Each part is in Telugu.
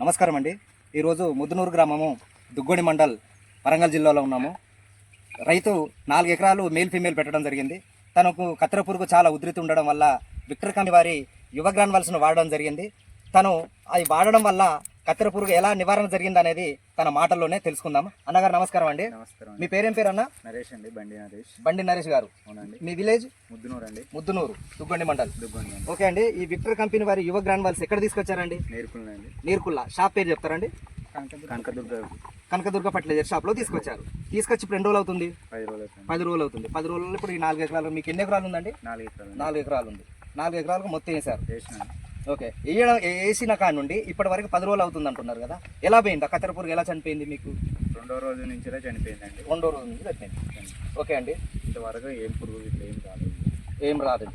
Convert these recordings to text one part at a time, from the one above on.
నమస్కారం అండి. ఈరోజు ముద్దునూరు గ్రామము దుగ్గొడి మండల్ వరంగల్ జిల్లాలో ఉన్నాము. రైతు 4 ఎకరాలు మేల్ ఫీమేల్ పెట్టడం జరిగింది. తనకు కత్తెర పురుగు చాలా ఉధృతి ఉండడం వల్ల విక్టర్ కంపెనీ వారి యువ గ్రాన్యువల్స్ను వాడడం జరిగింది. తను అది వాడడం వల్ల కత్తెర పురుగు ఎలా నివారణ జరిగింది అనేది తన మాటల్లోనే తెలుసుకుందాం. అన్నగారు నమస్కారం అండి. నమస్కారం. మీ పేరేం పేరు అన్న? నరేష్ అండి. బండి నరేష్. బండి నరేష్ గారు. అవునండి. మీ విలేజ్? ముద్దునూరు అండి. ముద్దునూరు, దుగ్గొండి మండల్. దుగ్గొండి. ఓకే అండి. ఈ విక్టర్ కంపెనీ వారి యువ గ్రాన్యువల్స్ ఎక్కడ తీసుకొచ్చారండి? నేర్కుల్లండి. నీర్కుల్లా. షాప్ పేరు చెప్తారండి? కనకదుర్గ ఫర్టిలైజర్ షాప్ లో తీసుకొచ్చారు. తీసుకొచ్చి ఇప్పుడు ఎన్ని రోజులు అవుతుంది? 10 రోజులు అవుతుంది. 10 రోజుల్లో ఇప్పుడు ఈ 4 ఎకరాలు మీకు ఎన్ని ఎకరాలు ఉందండి? 4 ఎకరాలు ఉంది. 4 ఎకరాలకు మొత్తం వేసారు. ఓకే. వేసిన కాడ నుండి ఇప్పటి వరకు 10 రోజులు అవుతుంది అంటున్నారు కదా, ఎలా పోయింది ఆ కత్తెర పురుగు? ఎలా చనిపోయింది మీకు? 2వ రోజు నుంచి చనిపోయిందండి. 2వ రోజు నుంచి చనిపోయింది. ఓకే అండి. ఇంతవరకు ఏం పురుగు ఏం రాదు.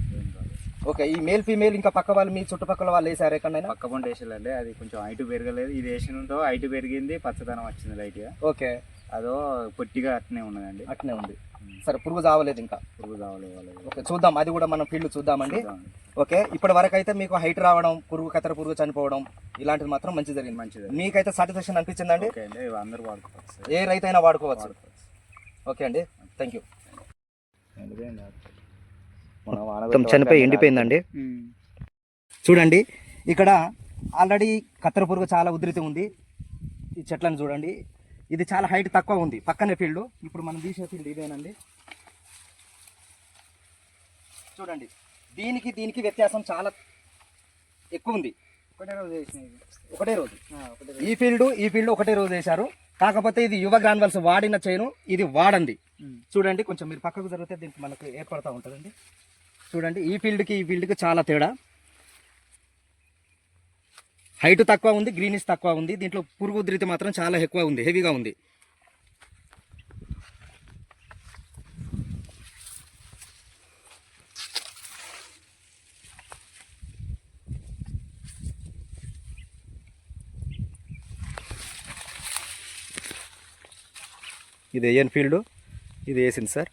ఓకే. ఈ మేల్ ఫీమేల్ ఇంకా పక్క వాళ్ళు మీ చుట్టుపక్కల వాళ్ళు వేసారు ఎక్కడైనా? పక్క పంట వేసాలండి. అది కొంచెం హైట్ పెరగలేదు. ఇది వేసినతో హైట్ పెరిగింది, పచ్చదనం వచ్చింది లైట్గా. ఓకే. అదో పొట్టిగా అట్నే ఉన్నదండి. అట్నే ఉంది. సరే, పురుగు చావలేదు ఇంకా? పురుగు చావలేదు. ఓకే, చూద్దాం. అది కూడా మనం ఫీల్డ్ చూద్దామండి. ఓకే. ఇప్పటి వరకు అయితే మీకు హైట్ రావడం, పురుగు కత్తెర పురుగు చనిపోవడం ఇలాంటిది మాత్రం మంచి జరిగింది. మంచిది. మీకైతే సాటిస్ఫాక్షన్ అనిపించిందండి? అందరూ వాడుకోవచ్చు. ఏ రైతైనా వాడుకోవచ్చు. ఓకే అండి, థ్యాంక్ యూ. మొత్తం చనిపోయి ఎండిపోయిందండి. చూడండి, ఇక్కడ ఆల్రెడీ కత్తెర పురుగు చాలా ఉధృతి ఉంది. ఈ చెట్లను చూడండి, ఇది చాలా హైట్ తక్కువ ఉంది. పక్కనే ఫీల్డ్. ఇప్పుడు మనం తీసే ఫీల్డ్ ఇదేనండి. చూడండి, దీనికి వ్యత్యాసం చాలా ఎక్కువ ఉంది. ఒకటే రోజు ఈ ఫీల్డ్ ఒకటే రోజు వేశారు. కాకపోతే ఇది యువ గ్రాన్యువల్స్ వాడిన చైను, ఇది వాడండి. చూడండి, కొంచెం మీరు పక్కకు జరిగితే దీనికి మనకు ఏర్పడతా ఉంటుందండి. చూడండి, ఈ ఫీల్డ్కి చాలా తేడా. హైట్ తక్కువ ఉంది, గ్రీనిష్ తక్కువ ఉంది. దీంట్లో పురుగు ఉధృతి మాత్రం చాలా ఎక్కువ ఉంది, హెవీగా ఉంది. ఇది ఏఎన్ ఫీల్డ్, ఇది వేసింది సార్.